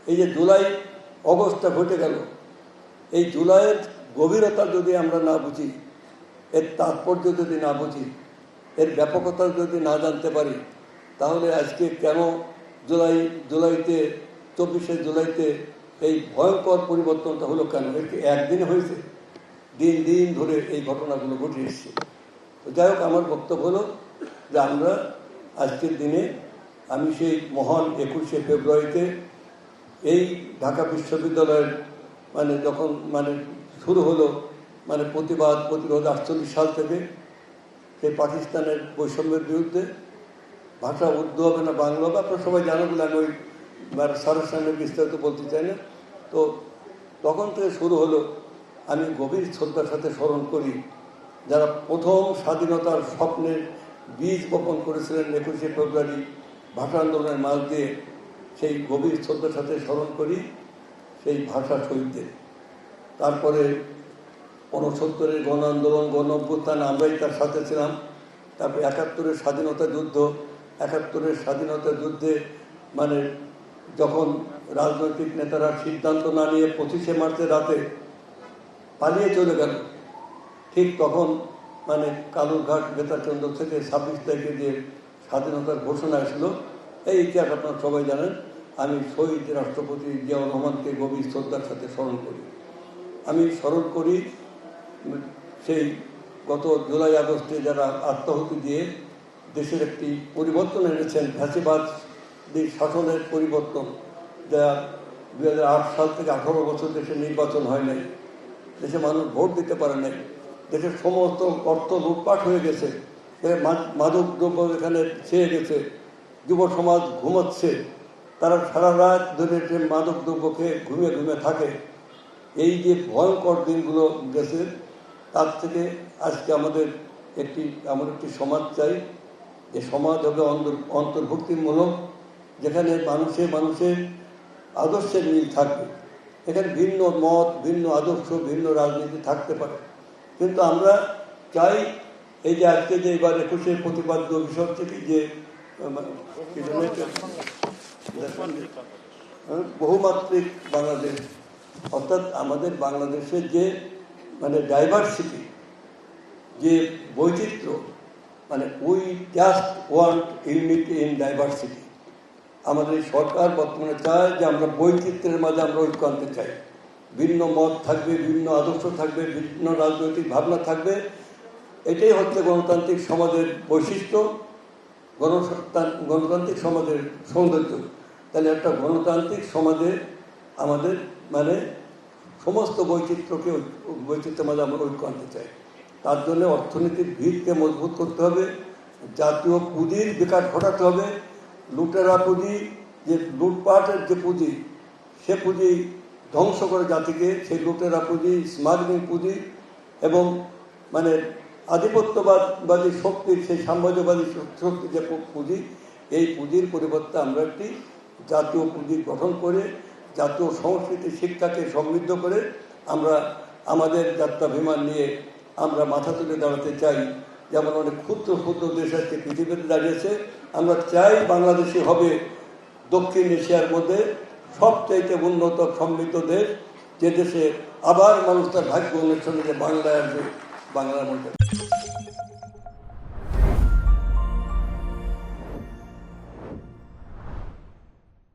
এই যে জুলাই অগস্টটা ঘটে গেল, এই জুলাইয়ের গভীরতা যদি আমরা না বুঝি, এর তাৎপর্য যদি না বুঝি, এর ব্যাপকতা যদি না জানতে পারি, তাহলে আজকে কেন জুলাইতে 24শে জুলাইতে এই ভয়ঙ্কর পরিবর্তনটা হলো কেন? এর কি একদিনে হয়েছে? দিন দিন ধরে এই ঘটনাগুলো ঘটে এসছে। তো যাই হোক, আমার বক্তব্য হলো যে আমরা আজকের দিনে আমি সেই মহান 21শে ফেব্রুয়ারিতে এই ঢাকা বিশ্ববিদ্যালয়ের যখন শুরু হলো প্রতিরোধ 48 সাল থেকে সেই পাকিস্তানের বৈষম্যের বিরুদ্ধে, ভাষা উর্দু হবে না বাংলা হবে, আপনারা সবাই জানো বলে আমি ওই স্যারের সামনে বিস্তারিত বলতে চাই না। তো তখন থেকে শুরু হলো। আমি গভীর শ্রদ্ধার সাথে স্মরণ করি যারা প্রথম স্বাধীনতার স্বপ্নের বীজ বপন করেছিলেন 21শে ফেব্রুয়ারি ভাষা আন্দোলনের মাঝ দিয়ে। সেই গভীর শ্রদ্ধার সাথে স্মরণ করি সেই ভাষা শহীদদের। তারপরে 69-এর গণ আন্দোলন, গণ অভ্যুত্থান, আমরাই তার সাথে ছিলাম। তারপরে 71-এর স্বাধীনতা যুদ্ধ, 71-এর স্বাধীনতা যুদ্ধে যখন রাজনৈতিক নেতারা সিদ্ধান্ত না নিয়ে 25শে মার্চের রাতে পালিয়ে চলে গেল, ঠিক তখন কালুরঘাট বেতারকেন্দ্র থেকে 26 তারিখে যে স্বাধীনতার ঘোষণা আসলো, এই ইতিহাস আপনারা সবাই জানেন। আমি শহীদ রাষ্ট্রপতি জিয়াউর রহমানকে গভীর শ্রদ্ধার সাথে স্মরণ করি। আমি স্মরণ করি সেই গত জুলাই আগস্টে যারা আত্মাহুতি দিয়ে দেশের একটি পরিবর্তন এনেছেন, ফ্যাসিবাদ শাসনের পরিবর্তন, যা 2008 সাল থেকে 18 বছর দেশে নির্বাচন হয় নাই, দেশে মানুষ ভোট দিতে পারে নাই, দেশের সমস্ত অর্থ লুটপাট হয়ে গেছে, মাদক দ্রব্য এখানে ছেয়ে গেছে, যুব সমাজ ঘুমাচ্ছে, তারা সারা রাত ধরে মাদক দ্রব্য খেয়ে ঘুমিয়ে ঘুমিয়ে থাকে। এই যে ভয়ঙ্কর দিনগুলো গেছে, তার থেকে আজকে আমাদের একটি সমাজ চাই, যে সমাজ হবে অন্তর্ভুক্তিমূলক, যেখানে মানুষের আদর্শের মিল থাকবে। এখানে ভিন্ন মত, ভিন্ন আদর্শ, ভিন্ন রাজনীতি থাকতে পারে, কিন্তু আমরা চাই এই যে আজকে যে এবার 21শে প্রতিপাদ্য বিষয় থেকে যে বহুমাত্রিক বাংলাদেশ, অর্থাৎ আমাদের বাংলাদেশের যে ডাইভার্সিটি, যে বৈচিত্র্য, we just want unity in diversity. আমাদের সরকার বর্তমানে চায় যে আমরা বৈচিত্র্যের মাঝে আমরা ঐক্য আনতে চাই। ভিন্ন মত থাকবে, ভিন্ন আদর্শ থাকবে, ভিন্ন রাজনৈতিক ভাবনা থাকবে। এটাই হচ্ছে গণতান্ত্রিক সমাজের বৈশিষ্ট্য, গণতান্ত্রিক সমাজের সৌন্দর্য। তাহলে একটা গণতান্ত্রিক সমাজে আমাদের সমস্ত বৈচিত্র্যের মাঝে আমরা ঐক্য আনতে চাই। তার জন্য অর্থনীতির ভিতকে মজবুত করতে হবে, জাতীয় পুঁজির বিকাশ ঘটাতে হবে। লুটেরা পুঁজি, যে লুটপাটের যে পুঁজি, সে পুঁজি ধ্বংস করে জাতিকে, সেই লুটেরা পুঁজি, স্মাগলিং পুঁজি এবং আধিপত্যবাদী শক্তির, সেই সাম্রাজ্যবাদী শক্তির যে পুঁজি, এই পুঁজির পরিবর্তে আমরা একটি জাতীয় পুঁজি গঠন করে জাতীয় সংস্কৃতি শিক্ষাকে সমৃদ্ধ করে আমরা আমাদের যাত্রাভিমান নিয়ে আমরা মাথা তুলে দাঁড়াতে চাই। যেমন অনেক ক্ষুদ্র ক্ষুদ্র দেশ আজকে পৃথিবীতে দাঁড়িয়েছে, আমরা চাই বাংলাদেশই হবে দক্ষিণ এশিয়ার মধ্যে সবচাইতে উন্নত সমৃদ্ধ দেশ, যে দেশে আবার মানুষ তার ভাগ্য অনুষ্ঠানে যে বাংলায় আসবে, বাংলার মধ্যে।